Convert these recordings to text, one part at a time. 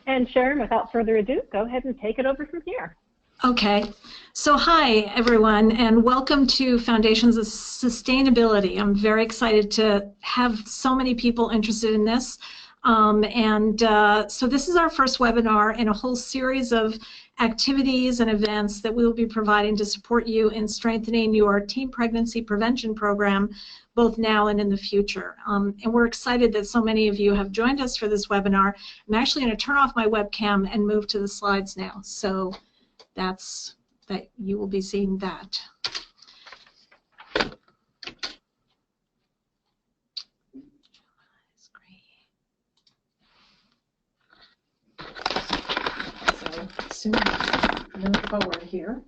And Sharon, without further ado, go ahead and take it over from here. Okay, so hi everyone, and welcome to Foundations of Sustainability. I'm very excited to have so many people interested in this. So this is our first webinar in a whole series of activities and events that we will be providing to support you in strengthening your teen pregnancy prevention program, both now and in the future. And we're excited that so many of you have joined us for this webinar. I'm actually going to turn off my webcam and move to the slides now. So that you will be seeing that. So move forward here.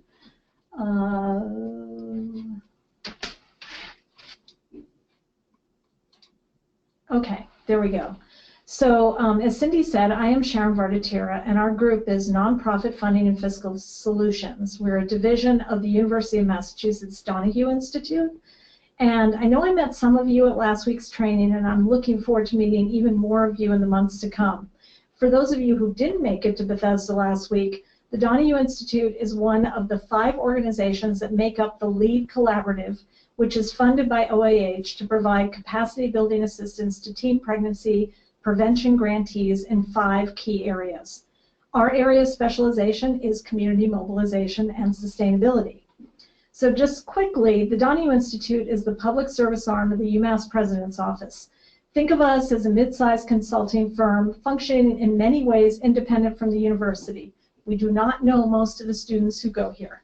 Okay, there we go. So as Cindy said, I am Sharon Vardatira, and our group is Nonprofit Funding and Fiscal Solutions. We're a division of the University of Massachusetts Donahue Institute. And I know I met some of you at last week's training, and I'm looking forward to meeting even more of you in the months to come. For those of you who didn't make it to Bethesda last week, the Donahue Institute is one of the 5 organizations that make up the LEAD Collaborative, which is funded by OAH to provide capacity building assistance to teen pregnancy prevention grantees in 5 key areas. Our area of specialization is community mobilization and sustainability. So just quickly, the Donahue Institute is the public service arm of the UMass President's Office. Think of us as a mid-sized consulting firm functioning in many ways independent from the university. We do not know most of the students who go here.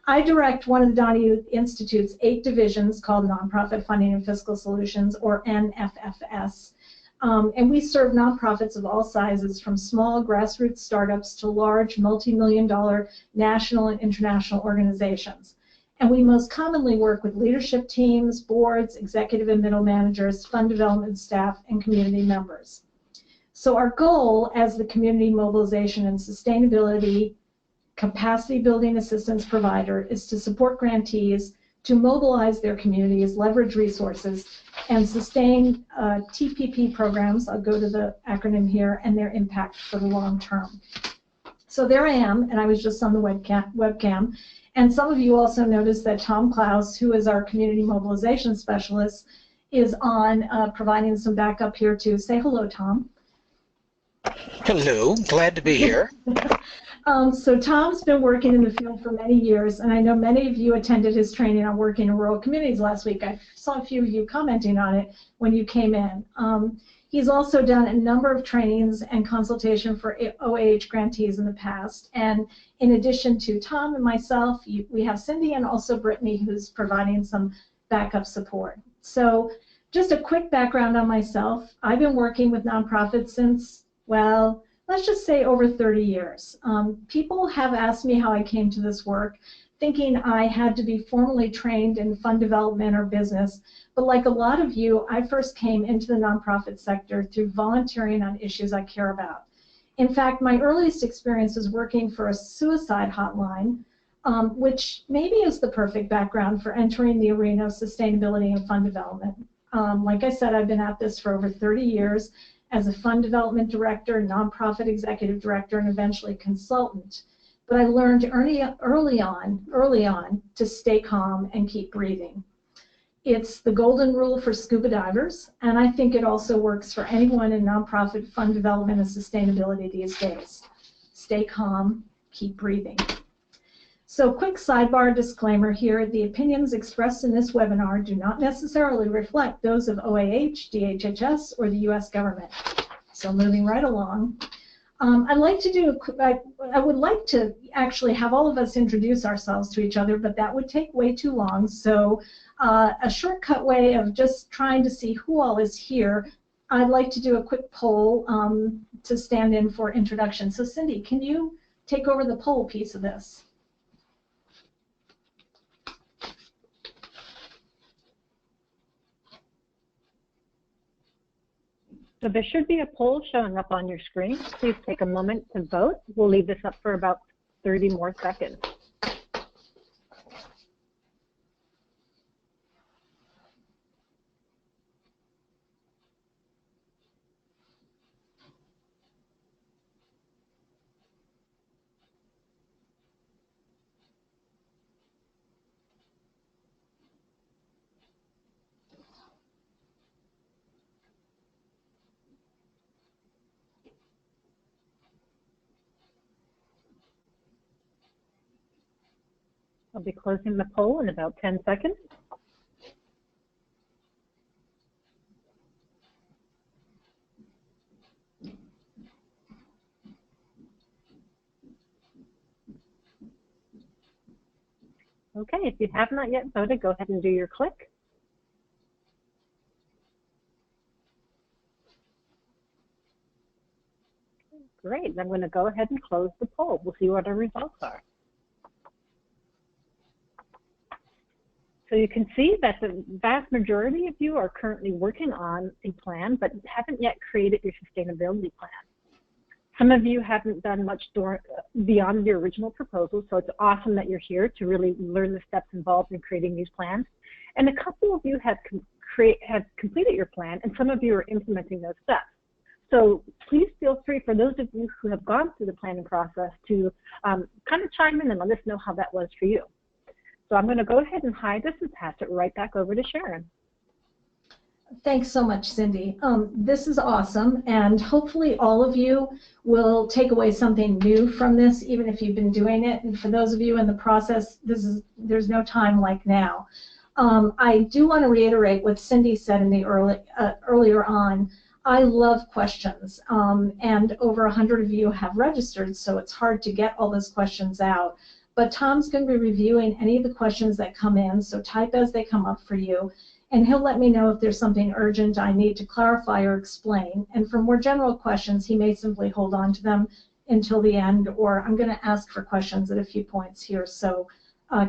I direct one of the Donahue Institute's 8 divisions called Nonprofit Funding and Fiscal Solutions, or NFFS. And we serve nonprofits of all sizes, from small grassroots startups to large multi-million-dollar national and international organizations. And we most commonly work with leadership teams, boards, executive and middle managers, fund development staff, and community members. So our goal as the community mobilization and sustainability capacity building assistance provider is to support grantees to mobilize their communities, leverage resources, and sustain TPP programs, I'll go to the acronym here, and their impact for the long term. So there I am, and I was just on the webcam. And some of you also noticed that Tom Klaus, who is our community mobilization specialist, is on providing some backup here too. Say hello, Tom. Hello, glad to be here. So Tom's been working in the field for many years, and I know many of you attended his training on working in rural communities last week. I saw a few of you commenting on it when you came in. He's also done a number of trainings and consultation for OAH grantees in the past. And in addition to Tom and myself, we have Cindy and also Brittany, who's providing some backup support. So just a quick background on myself. I've been working with nonprofits since, well, let's just say over 30 years. People have asked me how I came to this work, thinking I had to be formally trained in fund development or business. But like a lot of you, I first came into the nonprofit sector through volunteering on issues I care about. In fact, my earliest experience was working for a suicide hotline, which maybe is the perfect background for entering the arena of sustainability and fund development. Like I said, I've been at this for over 30 years as a fund development director, nonprofit executive director, and eventually consultant. But I learned early on to stay calm and keep breathing. It's the golden rule for scuba divers, and I think it also works for anyone in nonprofit fund development and sustainability these days. Stay calm, keep breathing. So quick sidebar disclaimer here, the opinions expressed in this webinar do not necessarily reflect those of OAH, DHHS, or the US government. So moving right along. I'd like to do I would like to actually have all of us introduce ourselves to each other, but that would take way too long. So a shortcut way of just trying to see who all is here, I'd like to do a quick poll to stand in for introduction. So Cindy, can you take over the poll piece of this? So there should be a poll showing up on your screen. Please take a moment to vote. We'll leave this up for about 30 more seconds. I'll be closing the poll in about 10 seconds. Okay, if you have not yet voted, go ahead and do your click. Great, I'm going to go ahead and close the poll. We'll see what our results are. So you can see that the vast majority of you are currently working on a plan, but haven't yet created your sustainability plan. Some of you haven't done much beyond your original proposal, so it's awesome that you're here to really learn the steps involved in creating these plans. And a couple of you have completed your plan, and some of you are implementing those steps. So please feel free, for those of you who have gone through the planning process, to kind of chime in and let us know how that was for you. So I'm going to go ahead and hide this and pass it right back over to Sharon. Thanks so much, Cindy. This is awesome, and hopefully all of you will take away something new from this, even if you've been doing it. And for those of you in the process, there's no time like now. I do want to reiterate what Cindy said in the earlier on. I love questions, and over 100 of you have registered, so it's hard to get all those questions out. But Tom's going to be reviewing any of the questions that come in, so type as they come up for you, and he'll let me know if there's something urgent I need to clarify or explain. And for more general questions, he may simply hold on to them until the end, or I'm going to ask for questions at a few points here, so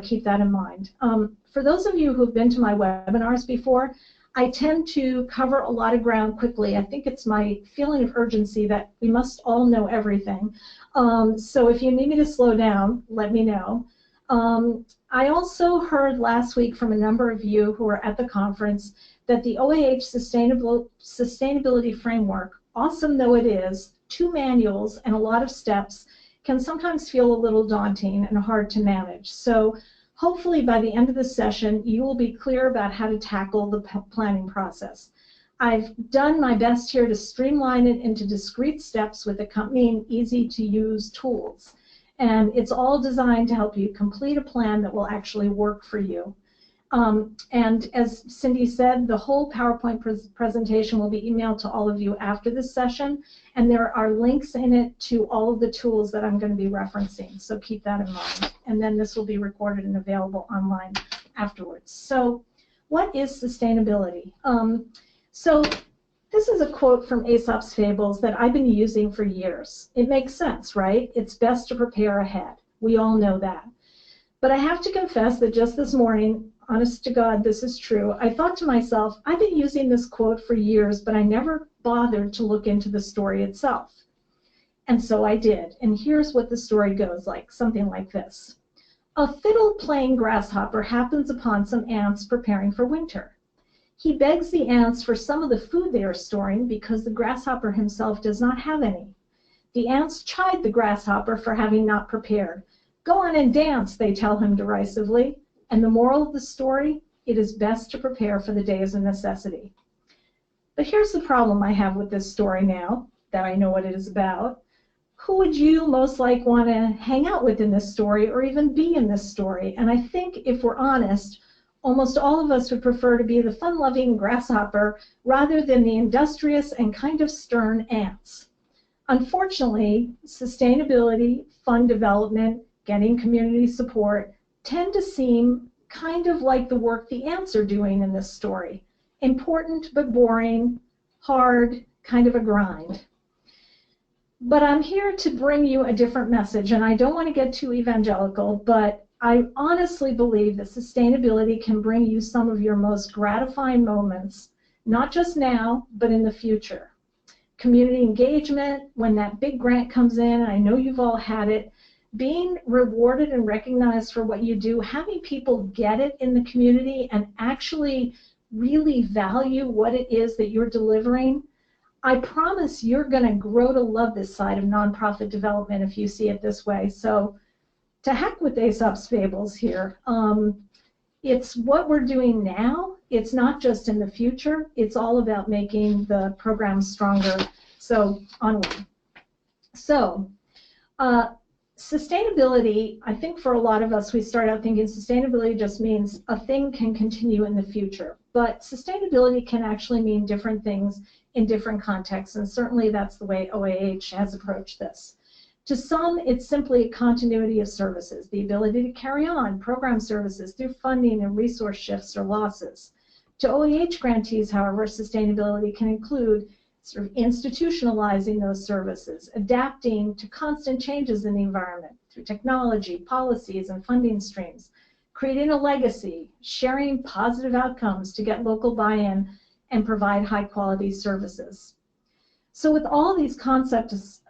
keep that in mind. For those of you who've been to my webinars before, I tend to cover a lot of ground quickly. I think it's my feeling of urgency that we must all know everything. So if you need me to slow down, let me know. I also heard last week from a number of you who were at the conference that the OAH Sustainability Framework, awesome though it is, 2 manuals and a lot of steps, can sometimes feel a little daunting and hard to manage. So hopefully by the end of the session, you will be clear about how to tackle the planning process. I've done my best here to streamline it into discrete steps with accompanying easy-to-use tools. And it's all designed to help you complete a plan that will actually work for you. And as Cindy said, the whole PowerPoint presentation will be emailed to all of you after this session, and there are links in it to all of the tools that I'm going to be referencing, so keep that in mind. And then this will be recorded and available online afterwards. So what is sustainability? So this is a quote from Aesop's Fables that I've been using for years. It makes sense, right? It's best to prepare ahead. We all know that. But I have to confess that just this morning, honest to God, this is true, I thought to myself, I've been using this quote for years, but I never bothered to look into the story itself. And so I did. And here's what the story goes like, something like this. A fiddle-playing grasshopper happens upon some ants preparing for winter. He begs the ants for some of the food they are storing because the grasshopper himself does not have any. The ants chide the grasshopper for having not prepared. Go on and dance, they tell him derisively. And the moral of the story, it is best to prepare for the days of necessity. But here's the problem I have with this story now that I know what it is about. Who would you most like want to hang out with in this story or even be in this story? And I think if we're honest, almost all of us would prefer to be the fun-loving grasshopper rather than the industrious and kind of stern ants. Unfortunately, sustainability, fund development, getting community support tend to seem kind of like the work the ants are doing in this story. Important but boring, hard, kind of a grind. But I'm here to bring you a different message, and I don't want to get too evangelical, but I honestly believe that sustainability can bring you some of your most gratifying moments, not just now, but in the future. Community engagement, when that big grant comes in, I know you've all had it, being rewarded and recognized for what you do, having people get it in the community and actually really value what it is that you're delivering, I promise you're going to grow to love this side of nonprofit development if you see it this way. So to heck with Aesop's Fables here. It's what we're doing now. It's not just in the future. It's all about making the program stronger. So onward. So Sustainability, I think for a lot of us, we start out thinking sustainability just means a thing can continue in the future. But sustainability can actually mean different things in different contexts, and certainly that's the way OAH has approached this. To some, it's simply a continuity of services, the ability to carry on program services through funding and resource shifts or losses. To OAH grantees, however, sustainability can include sort of institutionalizing those services, adapting to constant changes in the environment through technology, policies, and funding streams, creating a legacy, sharing positive outcomes to get local buy-in and provide high-quality services. So with all these concepts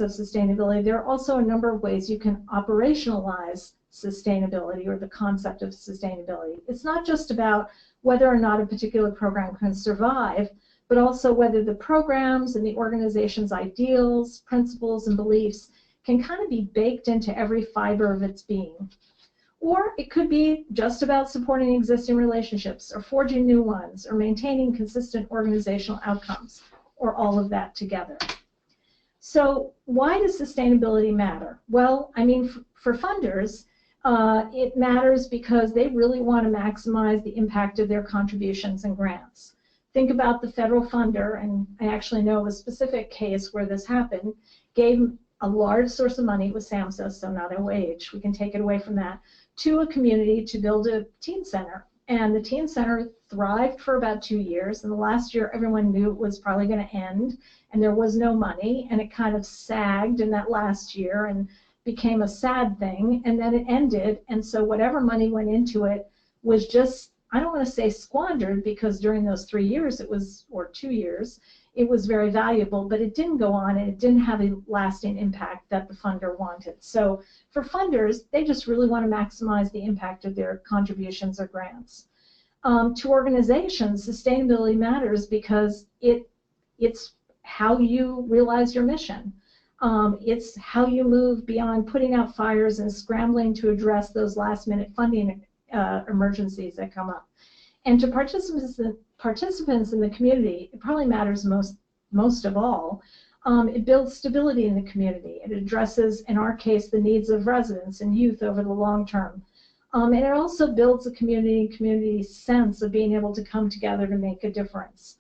of sustainability, there are also a number of ways you can operationalize sustainability or the concept of sustainability. It's not just about whether or not a particular program can survive, but also whether the programs and the organization's ideals, principles, and beliefs can kind of be baked into every fiber of its being. Or it could be just about supporting existing relationships or forging new ones or maintaining consistent organizational outcomes, or all of that together. So why does sustainability matter? Well, I mean, for funders, it matters because they really want to maximize the impact of their contributions and grants. Think about the federal funder, and I actually know a specific case where this happened, gave a large source of money, it was SAMHSA, so not OAH, we can take it away from that, to a community to build a teen center. And the teen center thrived for about 2 years, and the last year everyone knew it was probably going to end, and there was no money, and it kind of sagged in that last year and became a sad thing, and then it ended, and so whatever money went into it was just, I don't want to say squandered, because during those 3 years it was, or 2 years, it was very valuable, but it didn't go on and it didn't have a lasting impact that the funder wanted. So for funders, they just really want to maximize the impact of their contributions or grants. To organizations, sustainability matters because it's how you realize your mission. It's how you move beyond putting out fires and scrambling to address those last-minute funding emergencies that come up. And to participants in the community, it probably matters most of all. It builds stability in the community. It addresses, in our case, the needs of residents and youth over the long term. And it also builds a community sense of being able to come together to make a difference.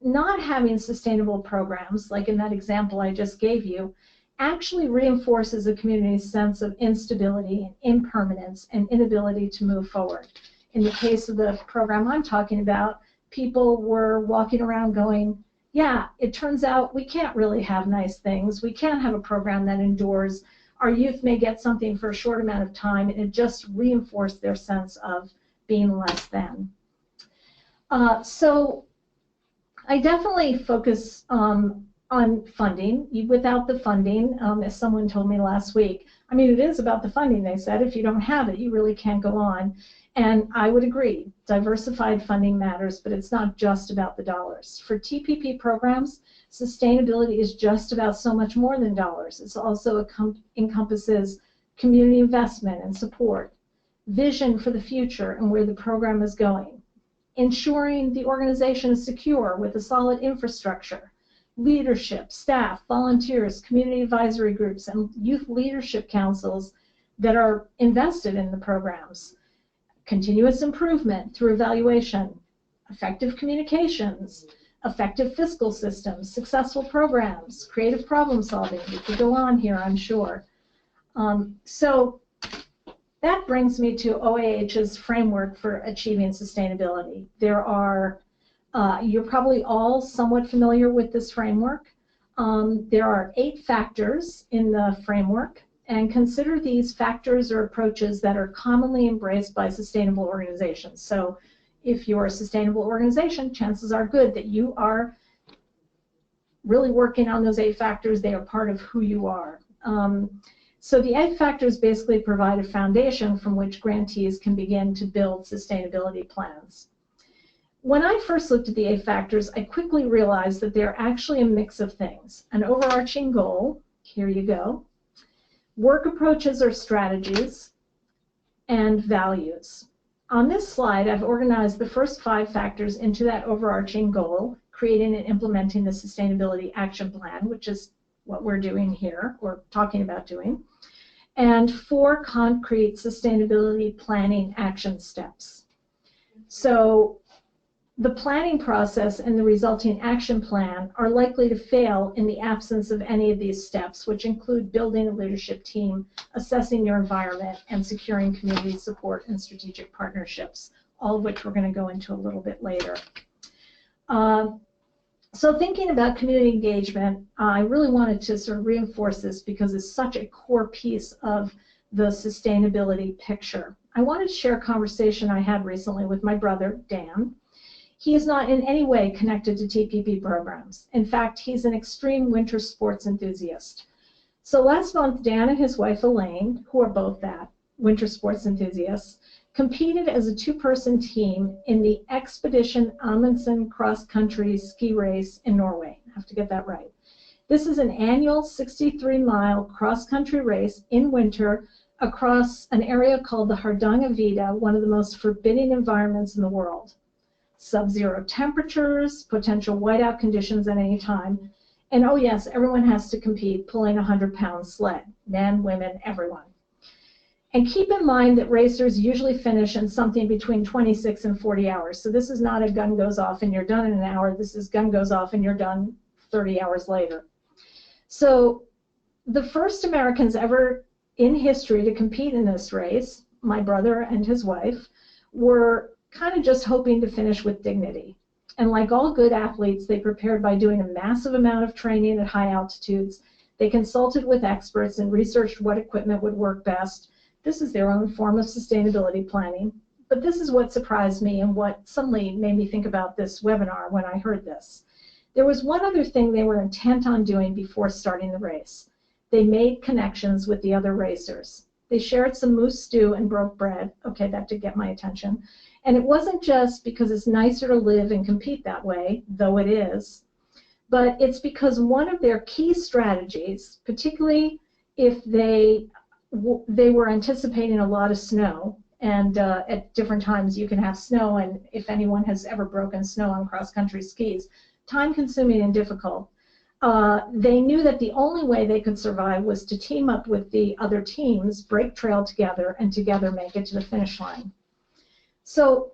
Not having sustainable programs, like in that example I just gave you, actually reinforces a community's sense of instability and impermanence and inability to move forward. In the case of the program I'm talking about, people were walking around going, yeah, it turns out we can't really have nice things. We can't have a program that endures. Our youth may get something for a short amount of time, and it just reinforced their sense of being less than. So I definitely focus on funding. Without the funding, as someone told me last week, I mean, it is about the funding, they said. If you don't have it, you really can't go on. And I would agree, diversified funding matters, but it's not just about the dollars. For TPP programs, sustainability is just about so much more than dollars. It also encompasses community investment and support, vision for the future and where the program is going, ensuring the organization is secure with a solid infrastructure, leadership, staff, volunteers, community advisory groups, and youth leadership councils that are invested in the programs, continuous improvement through evaluation, effective communications, effective fiscal systems, successful programs, creative problem solving. We could go on here, I'm sure. So that brings me to OAH's framework for achieving sustainability. There are, you're probably all somewhat familiar with this framework. There are 8 factors in the framework, and consider these factors or approaches that are commonly embraced by sustainable organizations. So if you're a sustainable organization, chances are good that you are really working on those 8 factors. They are part of who you are. So the 8 factors basically provide a foundation from which grantees can begin to build sustainability plans. When I first looked at the 8 factors, I quickly realized that they're actually a mix of things. An overarching goal, here you go, work approaches or strategies, and values. On this slide, I've organized the first 5 factors into that overarching goal, creating and implementing the Sustainability Action Plan, which is what we're doing here, or talking about doing, and 4 concrete sustainability planning action steps. So the planning process and the resulting action plan are likely to fail in the absence of any of these steps, which include building a leadership team, assessing your environment, and securing community support and strategic partnerships, all of which we're going to go into a little bit later. So thinking about community engagement, I really wanted to sort of reinforce this because it's such a core piece of the sustainability picture. I wanted to share a conversation I had recently with my brother, Dan. He is not in any way connected to TPP programs. In fact, he's an extreme winter sports enthusiast. So last month, Dan and his wife, Elaine, who are both that, winter sports enthusiasts, competed as a 2-person team in the Expedition Amundsen cross-country ski race in Norway. I have to get that right. This is an annual 63-mile cross-country race in winter across an area called the Hardangervidda, one of the most forbidding environments in the world. Sub-zero temperatures, potential whiteout conditions at any time, and oh yes, everyone has to compete pulling a 100-pound sled, men, women, everyone. And keep in mind that racers usually finish in something between 26 and 40 hours. So this is not a gun goes off and you're done in an hour. This is gun goes off and you're done 30 hours later. So the first Americans ever in history to compete in this race, my brother and his wife, were kind of just hoping to finish with dignity. And like all good athletes, they prepared by doing a massive amount of training at high altitudes. They consulted with experts and researched what equipment would work best. This is their own form of sustainability planning. But this is what surprised me and what suddenly made me think about this webinar when I heard this. There was one other thing they were intent on doing before starting the race. They made connections with the other racers. They shared some moose stew and broke bread. Okay, that did get my attention. And it wasn't just because it's nicer to live and compete that way, though it is, but it's because one of their key strategies, particularly if they were anticipating a lot of snow, and at different times you can have snow, and if anyone has ever broken snow on cross-country skis, time-consuming and difficult. They knew that the only way they could survive was to team up with the other teams, break trail together, and together make it to the finish line. So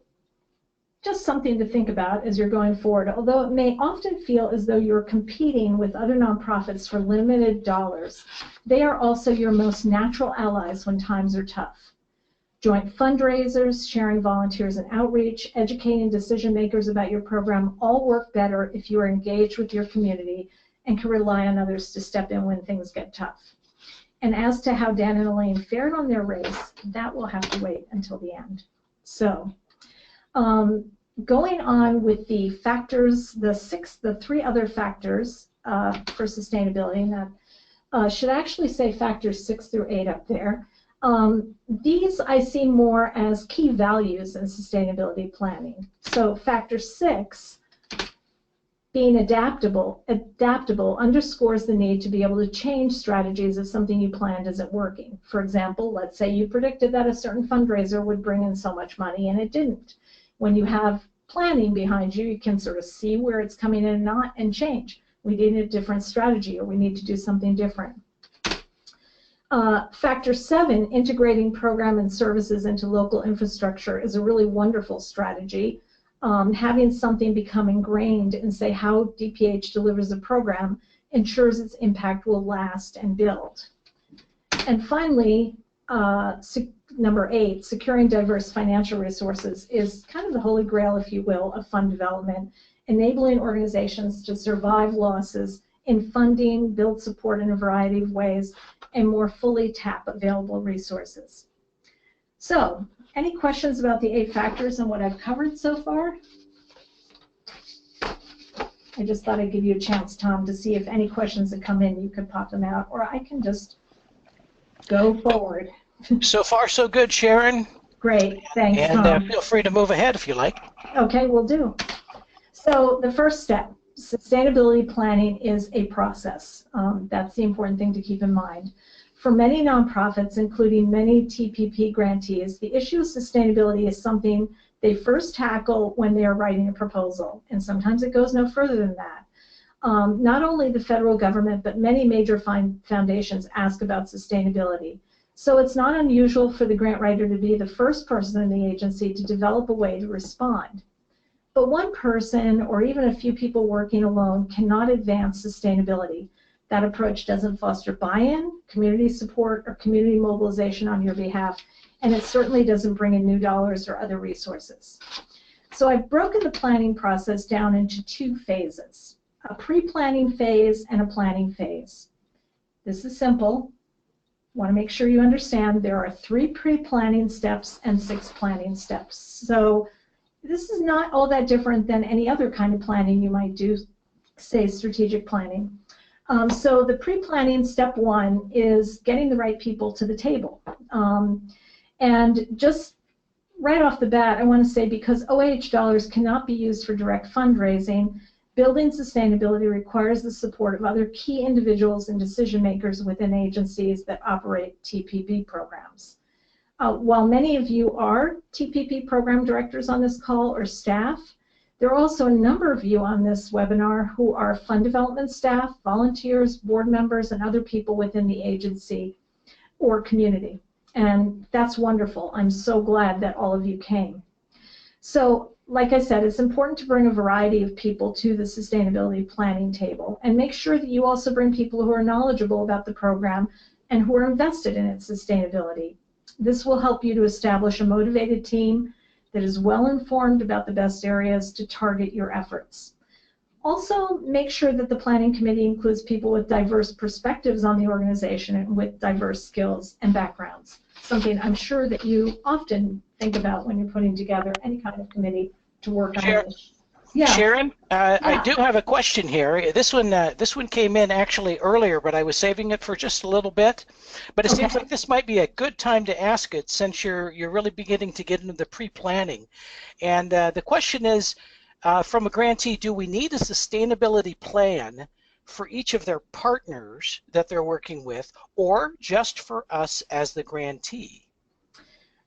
just something to think about as you're going forward. Although it may often feel as though you're competing with other nonprofits for limited dollars, they are also your most natural allies when times are tough. Joint fundraisers, sharing volunteers and outreach, educating decision makers about your program all work better if you are engaged with your community and can rely on others to step in when things get tough. And as to how Dan and Elaine fared on their race, that will have to wait until the end. So going on with the factors, the 3 other factors for sustainability, and that should actually say factors 6 through 8 up there. These I see more as key values in sustainability planning. So factor 6, being adaptable underscores the need to be able to change strategies if something you planned isn't working. For example, let's say you predicted that a certain fundraiser would bring in so much money and it didn't. When you have planning behind you, you can sort of see where it's coming in and not and change. We need a different strategy, or we need to do something different. Factor 7, integrating program and services into local infrastructure, is a really wonderful strategy. Having something become ingrained in, say, how DPH delivers a program ensures its impact will last and build. And finally, number 8, securing diverse financial resources is kind of the holy grail, if you will, of fund development, enabling organizations to survive losses in funding, build support in a variety of ways, and more fully tap available resources. So, any questions about the 8 factors and what I've covered so far? I just thought I'd give you a chance, Tom, to see if any questions that come in, you could pop them out, or I can just go forward. So far, so good, Sharon. Great, thanks, and, Tom. Feel free to move ahead if you like. Okay, will do. So the first step, sustainability planning is a process. That's the important thing to keep in mind. For many nonprofits, including many TPP grantees, the issue of sustainability is something they first tackle when they are writing a proposal, and sometimes it goes no further than that. Not only the federal government, but many major foundations ask about sustainability. So it's not unusual for the grant writer to be the first person in the agency to develop a way to respond. But one person, or even a few people working alone, cannot advance sustainability. That approach doesn't foster buy-in, community support, or community mobilization on your behalf, and it certainly doesn't bring in new dollars or other resources. So I've broken the planning process down into two phases, a pre-planning phase and a planning phase. This is simple. I want to make sure you understand there are 3 pre-planning steps and 6 planning steps. So this is not all that different than any other kind of planning you might do, say strategic planning. So the pre-planning step 1 is getting the right people to the table. And just right off the bat, I want to say because OAH dollars cannot be used for direct fundraising, building sustainability requires the support of other key individuals and decision makers within agencies that operate TPP programs. While many of you are TPP program directors on this call or staff, there are also a number of you on this webinar who are fund development staff, volunteers, board members, and other people within the agency or community. And that's wonderful. I'm so glad that all of you came. So, like I said, it's important to bring a variety of people to the sustainability planning table and make sure that you also bring people who are knowledgeable about the program and who are invested in its sustainability. This will help you to establish a motivated team that is well informed about the best areas to target your efforts. Also, make sure that the planning committee includes people with diverse perspectives on the organization and with diverse skills and backgrounds, something I'm sure that you often think about when you're putting together any kind of committee to work on this. Yeah. Sharon, I do have a question here. This one came in actually earlier, but I was saving it for just a little bit. But it seems like this might be a good time to ask it since you're really beginning to get into the pre-planning. And the question is, from a grantee, do we need a sustainability plan for each of their partners that they're working with, or just for us as the grantee?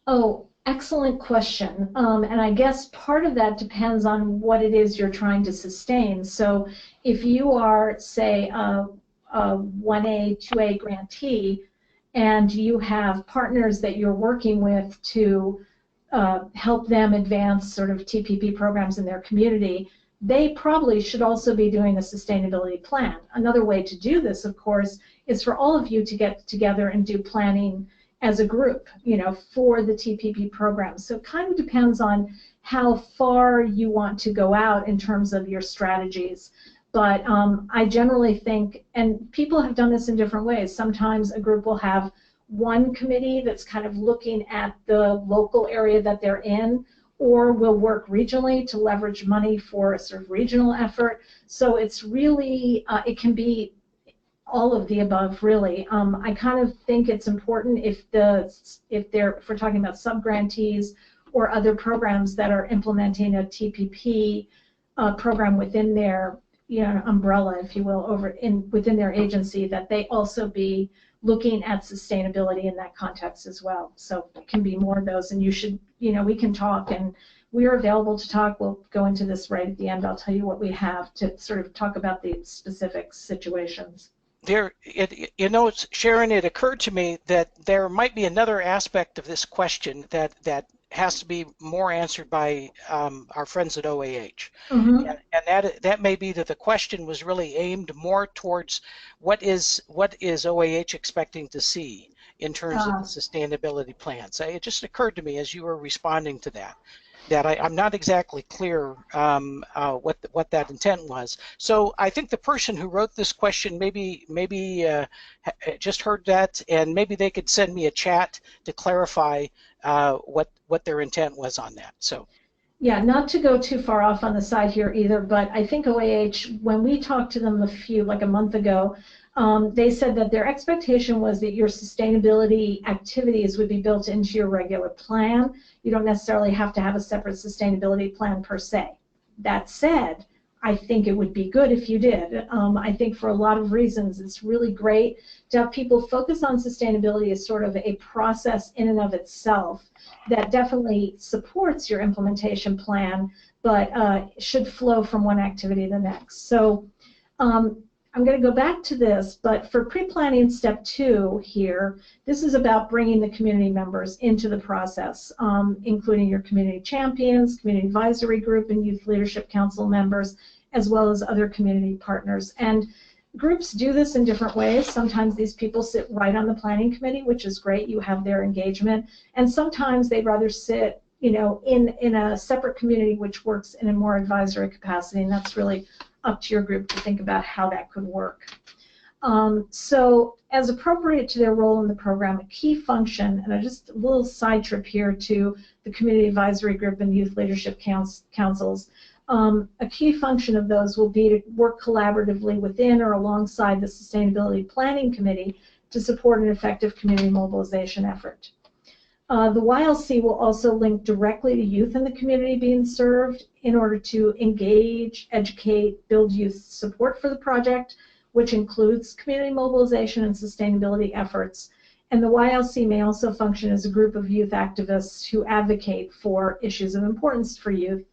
Oh, excellent question. And I guess part of that depends on what it is you're trying to sustain. So if you are, say, a 1A, 2A grantee, and you have partners that you're working with to help them advance sort of TPP programs in their community, they probably should also be doing a sustainability plan. Another way to do this, of course, is for all of you to get together and do planning as a group, you know, for the TPP program. So it kind of depends on how far you want to go out in terms of your strategies. But I generally think, and people have done this in different ways, sometimes a group will have one committee that's kind of looking at the local area that they're in, or will work regionally to leverage money for a sort of regional effort. So it's really, it can be all of the above, really. I kind of think it's important if we're talking about sub-grantees or other programs that are implementing a TPP program within their umbrella, if you will, within their agency, that they also be looking at sustainability in that context as well. So it can be more of those, and you should, we can talk, and we are available to talk. We'll go into this right at the end. I'll tell you what we have to sort of talk about the specific situations. Sharon, it occurred to me that there might be another aspect of this question that has to be more answered by our friends at OAH. Mm-hmm. And that may be that the question was really aimed more towards what is OAH expecting to see in terms of the sustainability plan. So it just occurred to me as you were responding to that I'm not exactly clear what that intent was. So I think the person who wrote this question maybe just heard that, and maybe they could send me a chat to clarify what their intent was on that. So. Yeah, not to go too far off on the side here either, but I think OAH, when we talked to them like a month ago, they said that their expectation was that your sustainability activities would be built into your regular plan. You don't necessarily have to have a separate sustainability plan per se. That said, I think it would be good if you did. I think for a lot of reasons, it's really great to have people focus on sustainability as sort of a process in and of itself that definitely supports your implementation plan, but should flow from one activity to the next. So I'm going to go back to this, but for pre-planning step 2 here, this is about bringing the community members into the process, including your community champions, community advisory group, and youth leadership council members, as well as other community partners. And groups do this in different ways. Sometimes these people sit right on the planning committee, which is great. You have their engagement. And sometimes they'd rather sit, you know, in a separate community, which works in a more advisory capacity, and that's really up to your group to think about how that could work. So as appropriate to their role in the program, a key function, and just a little side trip here to the community advisory group and youth leadership councils, a key function of those will be to work collaboratively within or alongside the Sustainability Planning Committee to support an effective community mobilization effort. The YLC will also link directly to youth in the community being served in order to engage, educate, build youth support for the project, which includes community mobilization and sustainability efforts. And the YLC may also function as a group of youth activists who advocate for issues of importance for youth,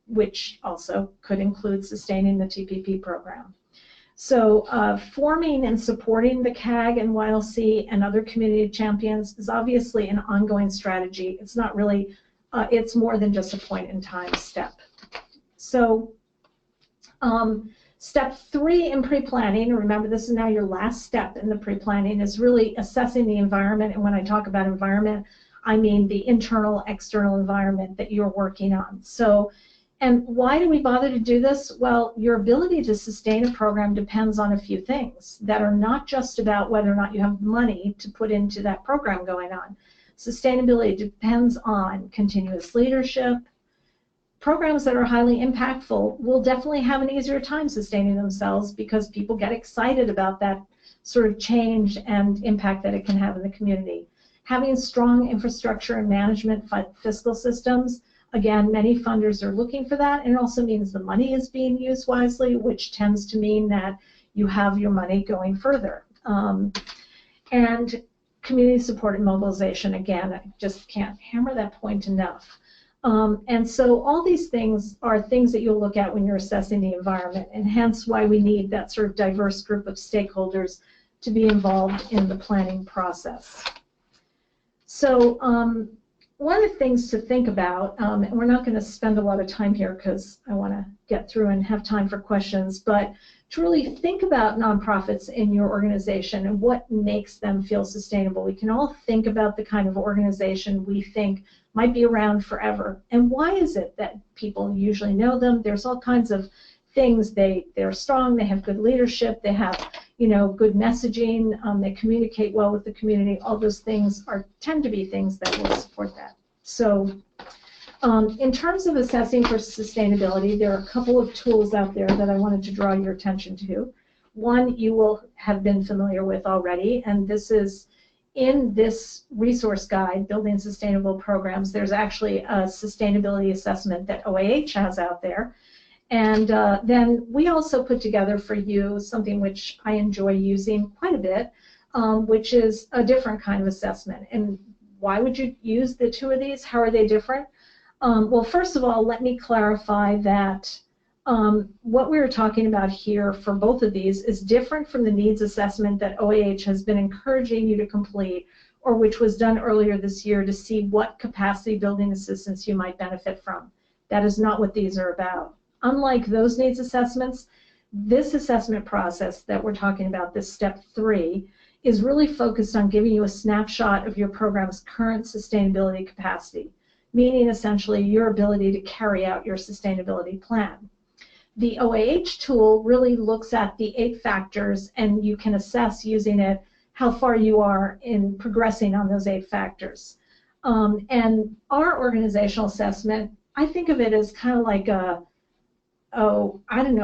which also could include sustaining the TPP program. So forming and supporting the CAG and YLC and other community champions is obviously an ongoing strategy. It's not really, it's more than just a point-in-time step. So step 3 in pre-planning, and remember this is now your last step in the pre-planning, is really assessing the environment. And when I talk about environment, I mean the internal, external environment that you're working on. So, and why do we bother to do this? Well, your ability to sustain a program depends on a few things that are not just about whether or not you have money to put into that program going on. Sustainability depends on continuous leadership. Programs that are highly impactful will definitely have an easier time sustaining themselves because people get excited about that sort of change and impact that it can have in the community. Having strong infrastructure and management fiscal systems, again, many funders are looking for that, and it also means the money is being used wisely, which tends to mean that you have your money going further. And community support and mobilization, again, I just can't hammer that point enough. And so all these things are things that you'll look at when you're assessing the environment, and hence why we need that sort of diverse group of stakeholders to be involved in the planning process. So one of the things to think about, and we're not going to spend a lot of time here because I want to get through and have time for questions, but to really think about nonprofits in your organization and what makes them feel sustainable. We can all think about the kind of organization we think might be around forever. And why is it that people usually know them? There's all kinds of things. They're strong, they have good leadership, they have, you know, good messaging, they communicate well with the community. All those things tend to be things that will support that. So in terms of assessing for sustainability, there are a couple of tools out there that I wanted to draw your attention to. One you will have been familiar with already, and this is in this resource guide, Building Sustainable Programs. There's actually a sustainability assessment that OAH has out there. And then we also put together for you something which I enjoy using quite a bit, which is a different kind of assessment. And why would you use the two of these? How are they different? Well, first of all, let me clarify that what we were talking about here for both of these is different from the needs assessment that OAH has been encouraging you to complete, or which was done earlier this year to see what capacity building assistance you might benefit from. That is not what these are about. Unlike those needs assessments, this assessment process that we're talking about, this step 3, is really focused on giving you a snapshot of your program's current sustainability capacity, meaning essentially your ability to carry out your sustainability plan. The OAH tool really looks at the 8 factors, and you can assess using it how far you are in progressing on those 8 factors. And our organizational assessment, I think of it as kind of like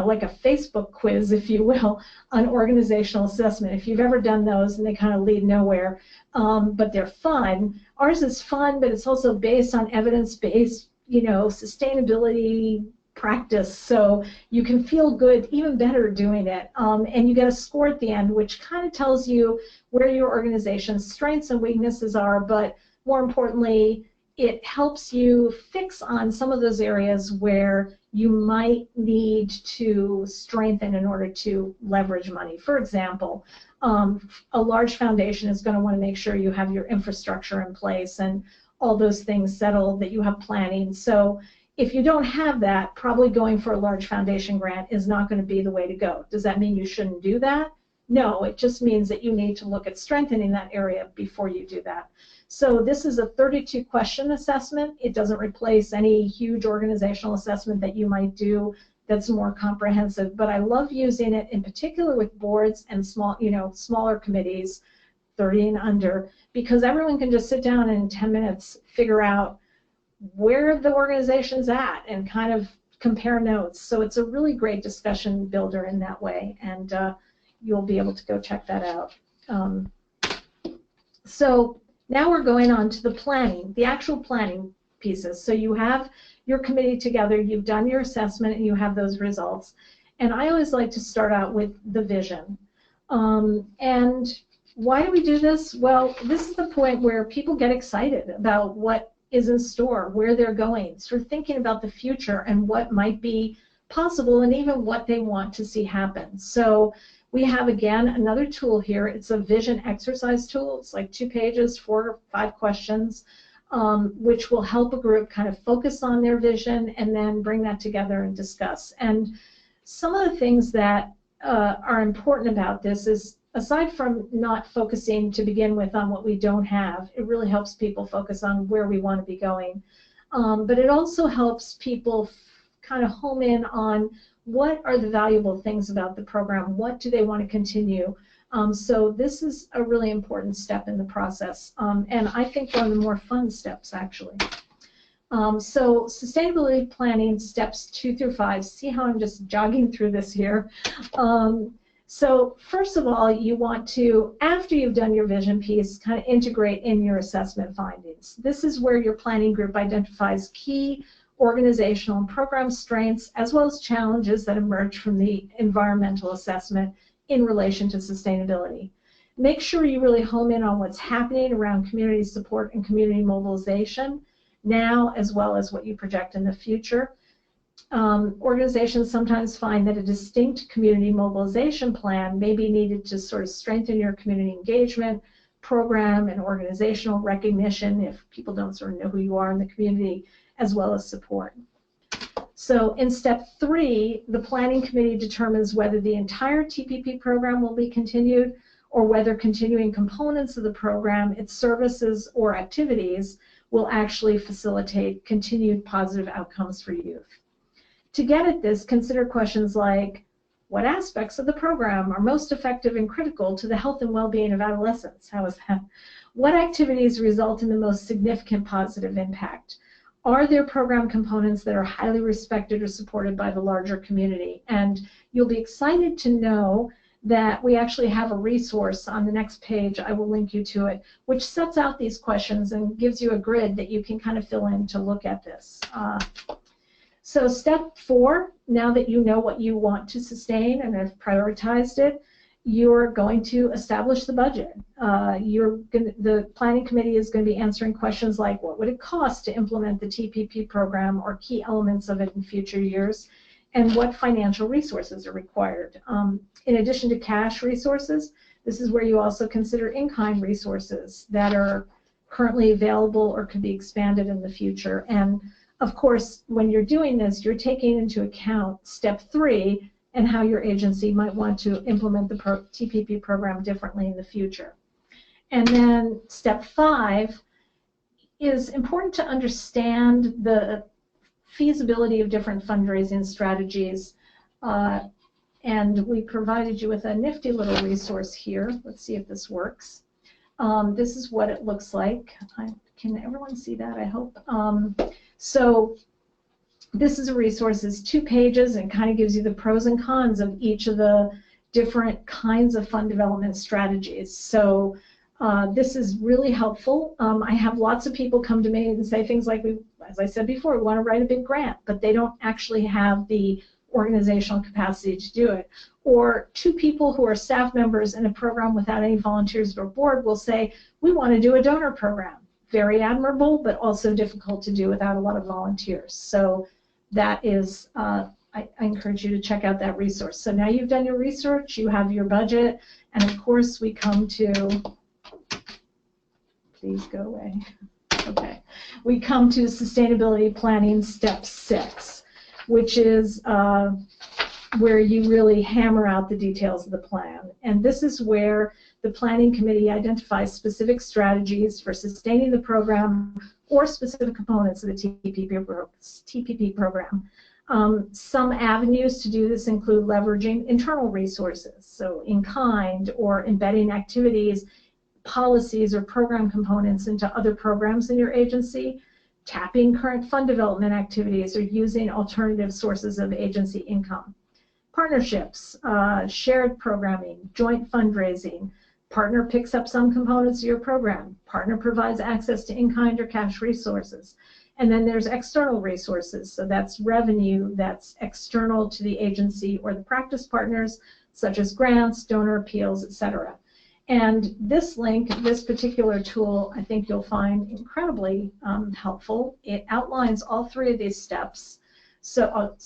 like a Facebook quiz, if you will, on organizational assessment. If you've ever done those, and they kind of lead nowhere, but they're fun. Ours is fun, but it's also based on evidence-based, you know, sustainability practice. So you can feel good, even better doing it. And you get a score at the end, which kind of tells you where your organization's strengths and weaknesses are, but more importantly, it helps you fix on some of those areas where you might need to strengthen in order to leverage money. For example, a large foundation is going to want to make sure you have your infrastructure in place and all those things settled, that you have planning. So if you don't have that, probably going for a large foundation grant is not going to be the way to go. Does that mean you shouldn't do that? No, it just means that you need to look at strengthening that area before you do that. So this is a 32-question assessment. It doesn't replace any huge organizational assessment that you might do that's more comprehensive, but I love using it in particular with boards and smaller committees, 30 and under, because everyone can just sit down and in 10 minutes figure out where the organization's at and kind of compare notes. So it's a really great discussion builder in that way, and you'll be able to go check that out. So now we're going on to the planning, the actual planning pieces. So you have your committee together, you've done your assessment, and you have those results. And I always like to start out with the vision. And why do we do this? Well, this is the point where people get excited about what is in store, where they're going, sort of thinking about the future and what might be possible and even what they want to see happen. So we have, again, another tool here. It's a vision exercise tool. It's like 2 pages, 4 or 5 questions, which will help a group kind of focus on their vision and then bring that together and discuss. And some of the things that are important about this is, aside from not focusing to begin with on what we don't have, it really helps people focus on where we want to be going. But it also helps people kind of home in on what are the valuable things about the program, what do they want to continue. So this is a really important step in the process, and I think one of the more fun steps, actually. So sustainability planning steps 2 through 5. See how I'm just jogging through this here. So first of all, you want to, after you've done your vision piece, kind of integrate in your assessment findings. This is where your planning group identifies key organizational and program strengths, as well as challenges that emerge from the environmental assessment in relation to sustainability. Make sure you really home in on what's happening around community support and community mobilization now, as well as what you project in the future. Organizations sometimes find that a distinct community mobilization plan may be needed to sort of strengthen your community engagement program and organizational recognition if people don't sort of know who you are in the community, as well as support. So in step 3, the planning committee determines whether the entire TPP program will be continued or whether continuing components of the program, its services or activities, will actually facilitate continued positive outcomes for youth. To get at this, consider questions like, what aspects of the program are most effective and critical to the health and well-being of adolescents? How is that? What activities result in the most significant positive impact? Are there program components that are highly respected or supported by the larger community? And you'll be excited to know that we actually have a resource on the next page, I will link you to it, which sets out these questions and gives you a grid that you can kind of fill in to look at this. So step 4, now that you know what you want to sustain and have prioritized it, you're going to establish the budget. The planning committee is going to be answering questions like, what would it cost to implement the TPP program or key elements of it in future years, and what financial resources are required. In addition to cash resources, this is where you also consider in-kind resources that are currently available or could be expanded in the future. And of course, when you're doing this, you're taking into account step 3 and how your agency might want to implement the TPP program differently in the future. And then step 5 is important to understand the feasibility of different fundraising strategies. And we provided you with a nifty little resource here. Let's see if this works. This is what it looks like. Can everyone see that, I hope? So this is a resource. It's 2 pages and kind of gives you the pros and cons of each of the different kinds of fund development strategies. So this is really helpful. I have lots of people come to me and say things like, as I said before, we want to write a big grant, but they don't actually have the organizational capacity to do it. Or 2 people who are staff members in a program without any volunteers or board will say, we want to do a donor program. Very admirable, but also difficult to do without a lot of volunteers. So that is, I encourage you to check out that resource. So now you've done your research, you have your budget, and of course we come to, please go away. Okay, we come to sustainability planning step 6, which is where you really hammer out the details of the plan. And this is where the planning committee identifies specific strategies for sustaining the program or specific components of the TPP program. Some avenues to do this include leveraging internal resources, so in kind, or embedding activities, policies, or program components into other programs in your agency, tapping current fund development activities, or using alternative sources of agency income. Partnerships, shared programming, joint fundraising, partner picks up some components of your program, partner provides access to in-kind or cash resources. And then there's external resources, so that's revenue that's external to the agency or the practice partners, such as grants, donor appeals, etc. And this link, this particular tool, I think you'll find incredibly helpful. It outlines all 3 of these steps. So,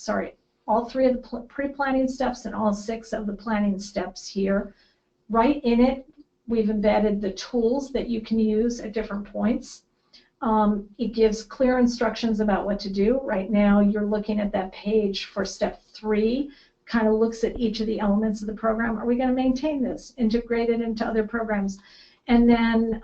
all 3 of the pre-planning steps and all 6 of the planning steps here. Right in it, we've embedded the tools that you can use at different points. It gives clear instructions about what to do. Right now, you're looking at that page for step 3, kind of looks at each of the elements of the program. Are we going to maintain this, integrate it into other programs? And then,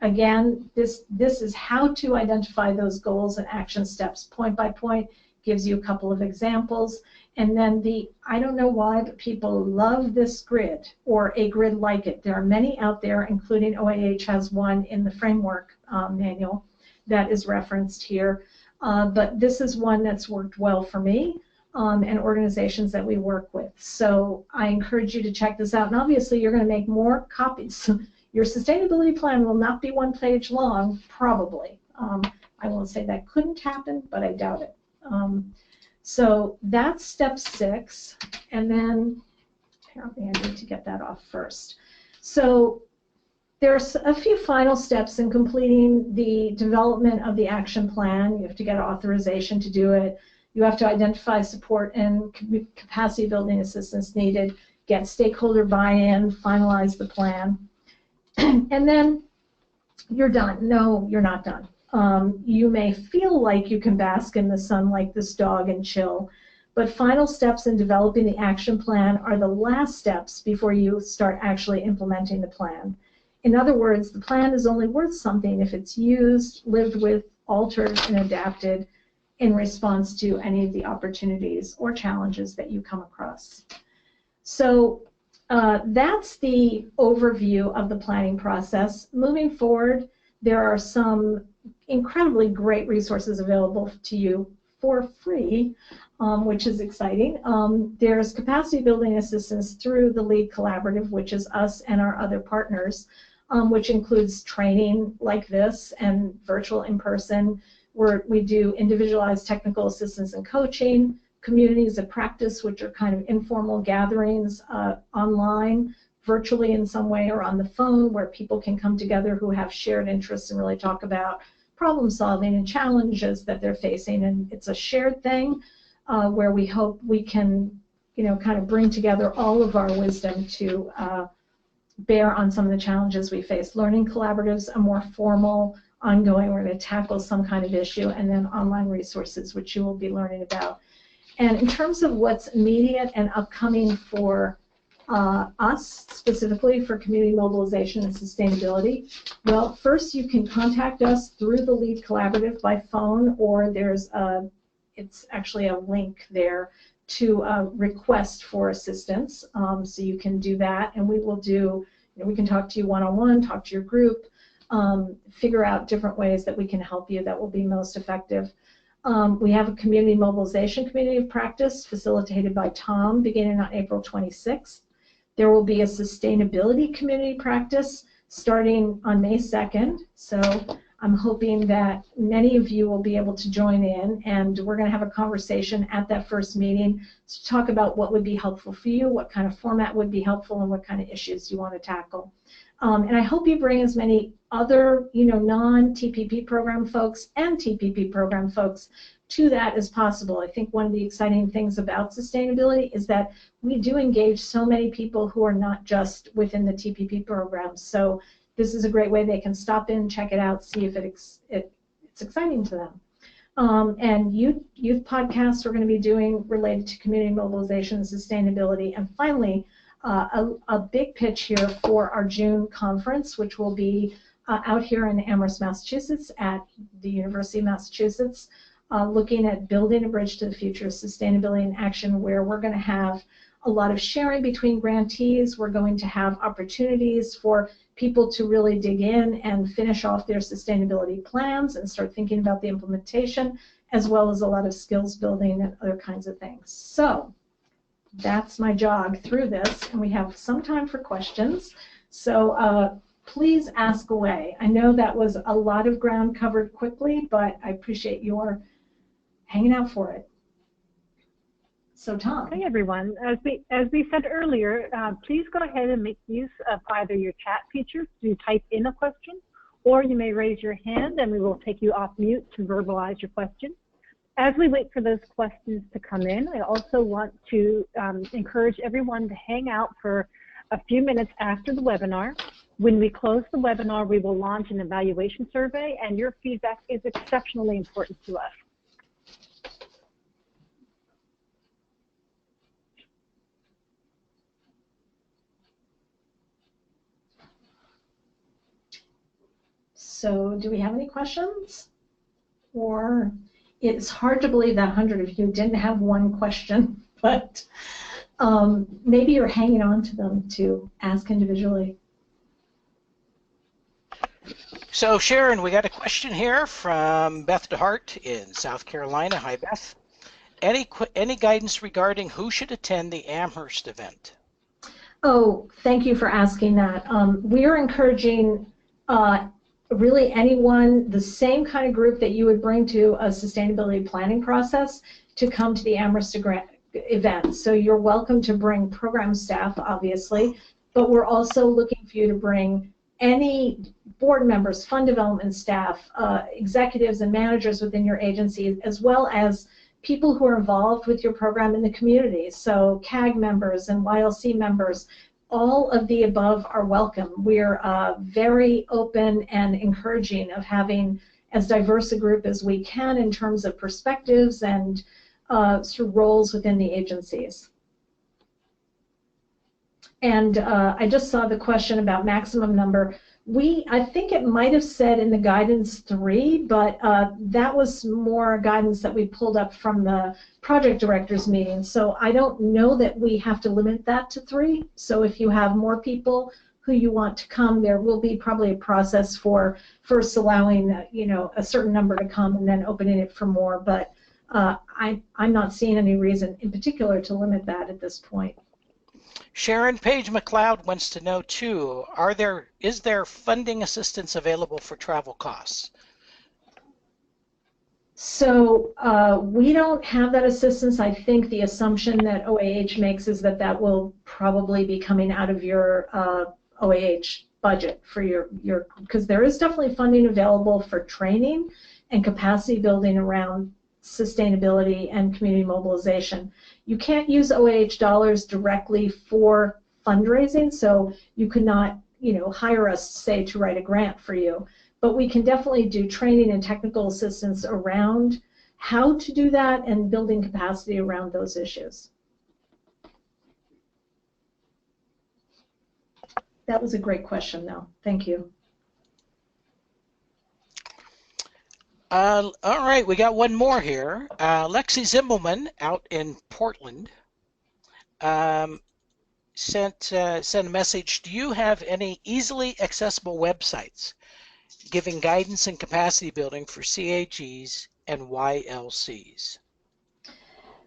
again, this is how to identify those goals and action steps point by point, gives you a couple of examples. And then I don't know why, but people love this grid or a grid like it. There are many out there, including OAH has one in the framework manual that is referenced here. But this is one that's worked well for me and organizations that we work with. So I encourage you to check this out. And obviously, you're going to make more copies. Your sustainability plan will not be 1 page long, probably. I won't say that couldn't happen, but I doubt it. So that's step 6, and then apparently I need to get that off first. So there's a few final steps in completing the development of the action plan. You have to get authorization to do it. You have to identify support and capacity building assistance needed, get stakeholder buy-in, finalize the plan, and then you're done. No, you're not done. You may feel like you can bask in the sun like this dog and chill, but final steps in developing the action plan are the last steps before you start actually implementing the plan. In other words, the plan is only worth something if it's used, lived with, altered, and adapted in response to any of the opportunities or challenges that you come across. So that's the overview of the planning process. Moving forward, there are some incredibly great resources available to you for free, which is exciting. There's capacity building assistance through the LEAD Collaborative, which is us and our other partners, which includes training like this and virtual in-person, where we do individualized technical assistance and coaching, communities of practice, which are kind of informal gatherings online, virtually in some way, or on the phone, where people can come together who have shared interests and really talk about problem solving and challenges that they're facing. And it's a shared thing where we hope we can, kind of bring together all of our wisdom to bear on some of the challenges we face. Learning collaboratives, a more formal, ongoing, we're going to tackle some kind of issue, and then online resources, which you will be learning about. And in terms of what's immediate and upcoming for us, specifically for community mobilization and sustainability, well, first you can contact us through the LEAD Collaborative by phone, or it's actually a link there to request for assistance. So you can do that, and we will do, we can talk to you one-on-one, talk to your group, figure out different ways that we can help you that will be most effective. We have a community mobilization community of practice facilitated by Tom beginning on April 26th. There will be a sustainability community practice starting on May 2nd. So I'm hoping that many of you will be able to join in, and we're going to have a conversation at that first meeting to talk about what would be helpful for you, what kind of format would be helpful, and what kind of issues you want to tackle. And I hope you bring as many other, non-TPP program folks and TPP program folks to that as possible. I think one of the exciting things about sustainability is that we do engage so many people who are not just within the TPP program. So this is a great way they can stop in, check it out, see if it's exciting to them. And youth podcasts we're going to be doing related to community mobilization and sustainability. And finally, a big pitch here for our June conference, which will be out here in Amherst, Massachusetts at the University of Massachusetts, looking at building a bridge to the future of sustainability in action, where we're going to have a lot of sharing between grantees. We're going to have opportunities for people to really dig in and finish off their sustainability plans and start thinking about the implementation, as well as a lot of skills building and other kinds of things. So that's my jog through this, and we have some time for questions. So please ask away. I know that was a lot of ground covered quickly, but I appreciate your hanging out for it. So Tom. Okay, everyone. As we said earlier, please go ahead and make use of either your chat feature to type in a question, or you may raise your hand and we will take you off mute to verbalize your question. As we wait for those questions to come in, I also want to encourage everyone to hang out for a few minutes after the webinar. When we close the webinar, we will launch an evaluation survey, and your feedback is exceptionally important to us. So do we have any questions? Or it's hard to believe that 100 of you didn't have one question, but maybe you're hanging on to them to ask individually. So Sharon, we got a question here from Beth DeHart in South Carolina. Hi, Beth. Any guidance regarding who should attend the Amherst event? Oh, thank you for asking that. We are encouraging really anyone, the same kind of group that you would bring to a sustainability planning process, to come to the Amherst event. So you're welcome to bring program staff, obviously, but we're also looking for you to bring any board members, fund development staff, executives and managers within your agency, as well as people who are involved with your program in the community. So CAG members and YLC members, all of the above are welcome. We're very open and encouraging of having as diverse a group as we can in terms of perspectives and sort of roles within the agencies. And I just saw the question about maximum number. I think it might have said in the guidance 3, but that was more guidance that we pulled up from the project directors meeting. So I don't know that we have to limit that to 3. So if you have more people who you want to come, there will be probably a process for first allowing a certain number to come and then opening it for more. But I'm not seeing any reason in particular to limit that at this point. Sharon Page McLeod wants to know too, is there funding assistance available for travel costs? So we don't have that assistance. I think the assumption that OAH makes is that that will probably be coming out of your OAH budget for your because there is definitely funding available for training and capacity building around sustainability and community mobilization. You can't use OAH dollars directly for fundraising, so you could not, hire us, say, to write a grant for you. But we can definitely do training and technical assistance around how to do that and building capacity around those issues. That was a great question, though. Thank you. All right, we got one more here. Lexi Zimbelman out in Portland sent a message. Do you have any easily accessible websites giving guidance and capacity building for CAGs and YLCs?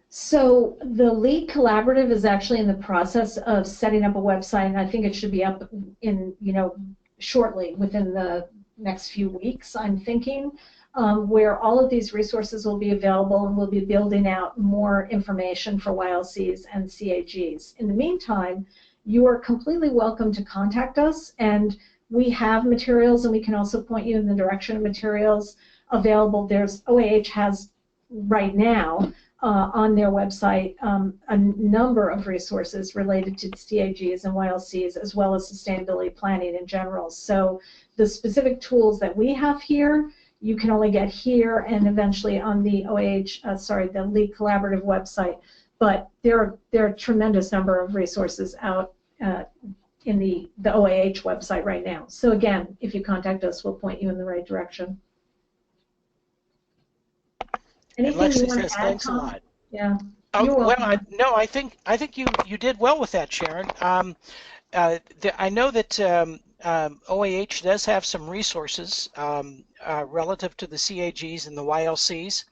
So the LEAD Collaborative is actually in the process of setting up a website, and I think it should be up in, shortly, within the next few weeks, I'm thinking. Where all of these resources will be available, and we'll be building out more information for YLCs and CAGs. In the meantime, you are completely welcome to contact us, and we have materials, and we can also point you in the direction of materials available. OAH has right now on their website a number of resources related to CAGs and YLCs, as well as sustainability planning in general. So the specific tools that we have here, you can only get here and eventually on the the Lead Collaborative website. But there are a tremendous number of resources out in the OAH website right now. So again, if you contact us, we'll point you in the right direction. Anything you want to add, thanks Tom? A lot. Yeah. Well, I think you did well with that, Sharon. I know that OAH does have some resources relative to the CAGs and the YLCs.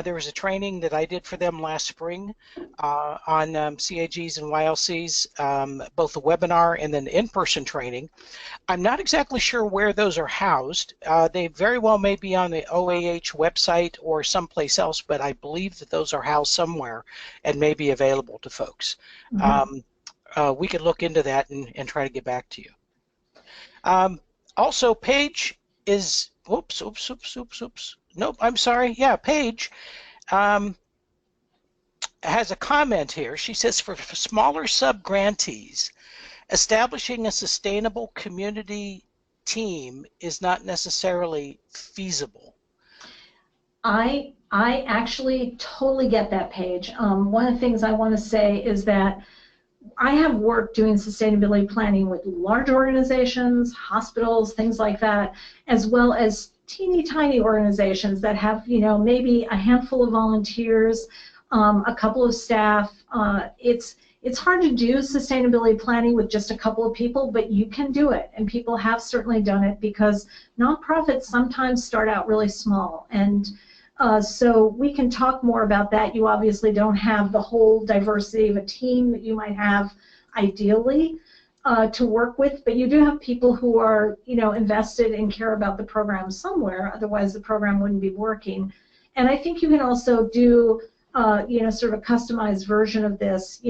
There was a training that I did for them last spring on CAGs and YLCs, both the webinar and then in-person training. I'm not exactly sure where those are housed. They very well may be on the OAH website or someplace else, but I believe that those are housed somewhere and may be available to folks. Mm-hmm. We could look into that and try to get back to you. Also, Paige is, oops. Nope, I'm sorry. Yeah, Paige has a comment here. She says, for smaller sub-grantees, establishing a sustainable community team is not necessarily feasible. I actually totally get that, Paige. One of the things I want to say is that I have worked doing sustainability planning with large organizations, hospitals, things like that, as well as teeny tiny organizations that have, maybe a handful of volunteers, a couple of staff. It's hard to do sustainability planning with just a couple of people, but you can do it, and people have certainly done it because nonprofits sometimes start out really small, and so we can talk more about that. You obviously don't have the whole diversity of a team that you might have ideally to work with, but you do have people who are, invested and care about the program somewhere. Otherwise, the program wouldn't be working. And I think you can also do, sort of a customized version of this.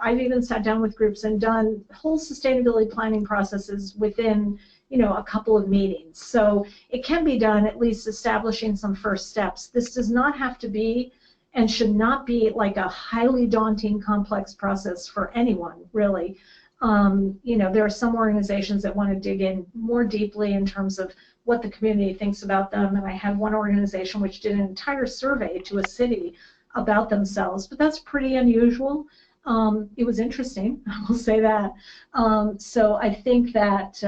I've even sat down with groups and done whole sustainability planning processes within, a couple of meetings. So it can be done, at least establishing some first steps. This does not have to be and should not be like a highly daunting, complex process for anyone, really. There are some organizations that want to dig in more deeply in terms of what the community thinks about them, and I had one organization which did an entire survey to a city about themselves, but that's pretty unusual. It was interesting, I will say that. So I think that,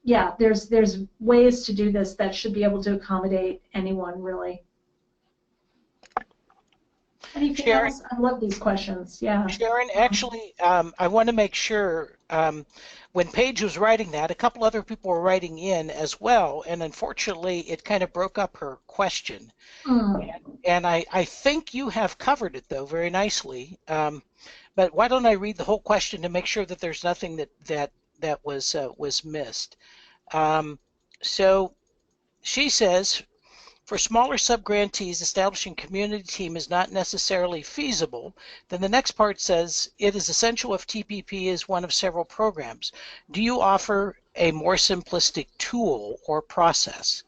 yeah, there's ways to do this that should be able to accommodate anyone, really. Anything else? I love these questions. Yeah. Sharon, actually, I want to make sure when Paige was writing that, a couple other people were writing in as well, and unfortunately, it kind of broke up her question. And I think you have covered it though very nicely. But why don't I read the whole question to make sure that there's nothing that was missed. So she says, for smaller sub-grantees, establishing community team is not necessarily feasible. Then the next part says, it is essential if TPP is one of several programs. Do you offer a more simplistic tool or process?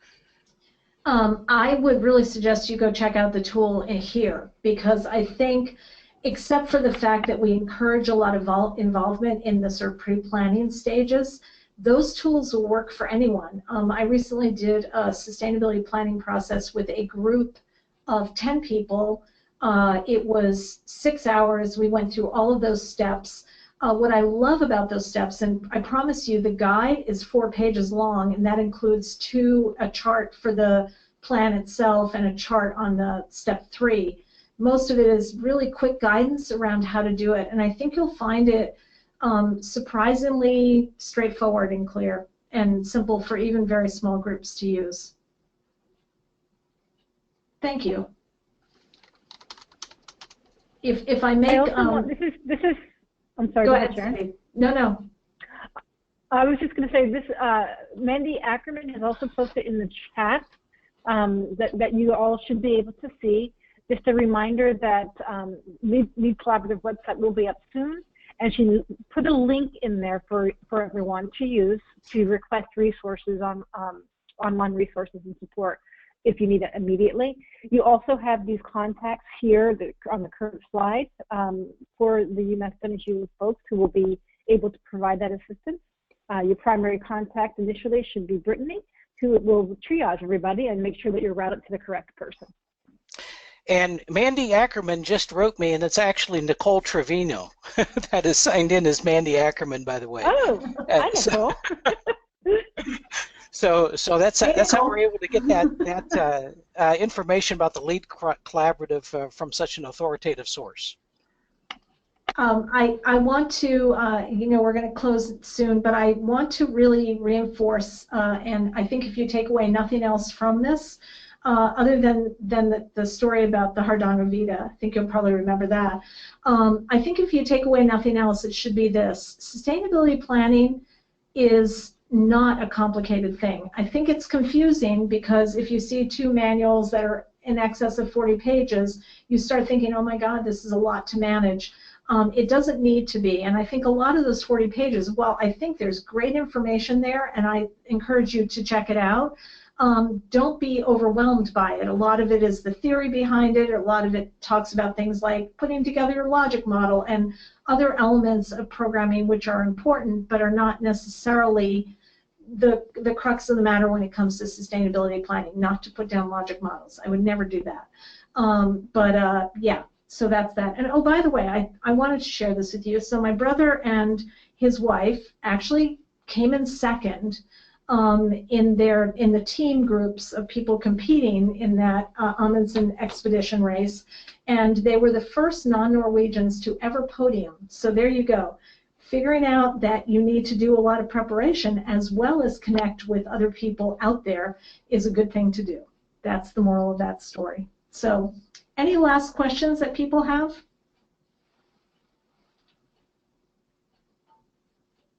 I would really suggest you go check out the tool in here, because I think, except for the fact that we encourage a lot of involvement in the sort of pre-planning stages, those tools will work for anyone. I recently did a sustainability planning process with a group of 10 people. It was 6 hours. We went through all of those steps. What I love about those steps, and I promise you the guide is 4 pages long, and that includes a chart for the plan itself and a chart on the step 3. Most of it is really quick guidance around how to do it, and I think you'll find it surprisingly straightforward and clear and simple for even very small groups to use. Thank you. If I make this is I'm sorry. Go ahead, Sharon. No. I was just going to say this. Mandy Ackerman has also posted in the chat that you all should be able to see. Just a reminder that Lead Collaborative website will be up soon. And she put a link in there for everyone to use to request resources on online resources and support. if you need it immediately. You also have these contacts here on the current slide for the UMass WSU folks who will be able to provide that assistance. Your primary contact initially should be Brittany, who will triage everybody and make sure that you're routed to the correct person. And Mandy Ackerman just wrote me, and it's actually Nicole Trevino that is signed in as Mandy Ackerman, by the way. Oh, hi, Nicole. So that's how we're able to get that information about the LEAD collaborative from such an authoritative source. I want to, we're going to close it soon, but I want to really reinforce, and I think if you take away nothing else from this, other than the story about the Hardanger Vita, I think you'll probably remember that. I think if you take away nothing else, it should be this. Sustainability planning is not a complicated thing. I think it's confusing because if you see two manuals that are in excess of 40 pages, you start thinking, oh my God, this is a lot to manage. It doesn't need to be, and I think a lot of those 40 pages, well, I think there's great information there, and I encourage you to check it out. Don't be overwhelmed by it. A lot of it is the theory behind it. A lot of it talks about things like putting together your logic model and other elements of programming which are important but are not necessarily the crux of the matter when it comes to sustainability planning, not to put down logic models. I would never do that. Yeah, so that's that. And oh, by the way, I wanted to share this with you. So my brother and his wife actually came in second in the team groups of people competing in that Amundsen expedition race, and they were the first non-Norwegians to ever podium. So there you go. Figuring out that you need to do a lot of preparation as well as connect with other people out there is a good thing to do. That's the moral of that story. So any last questions that people have?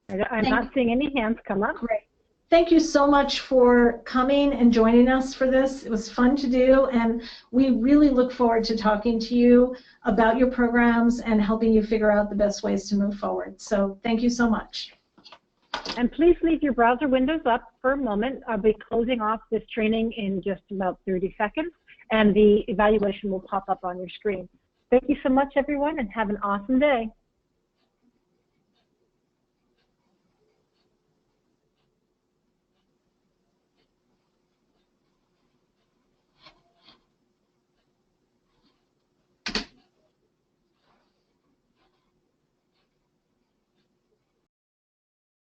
I'm not seeing any hands come up. Great. Thank you so much for coming and joining us for this. It was fun to do, and we really look forward to talking to you about your programs and helping you figure out the best ways to move forward. So thank you so much. And please leave your browser windows up for a moment. I'll be closing off this training in just about 30 seconds, and the evaluation will pop up on your screen. Thank you so much, everyone, and have an awesome day.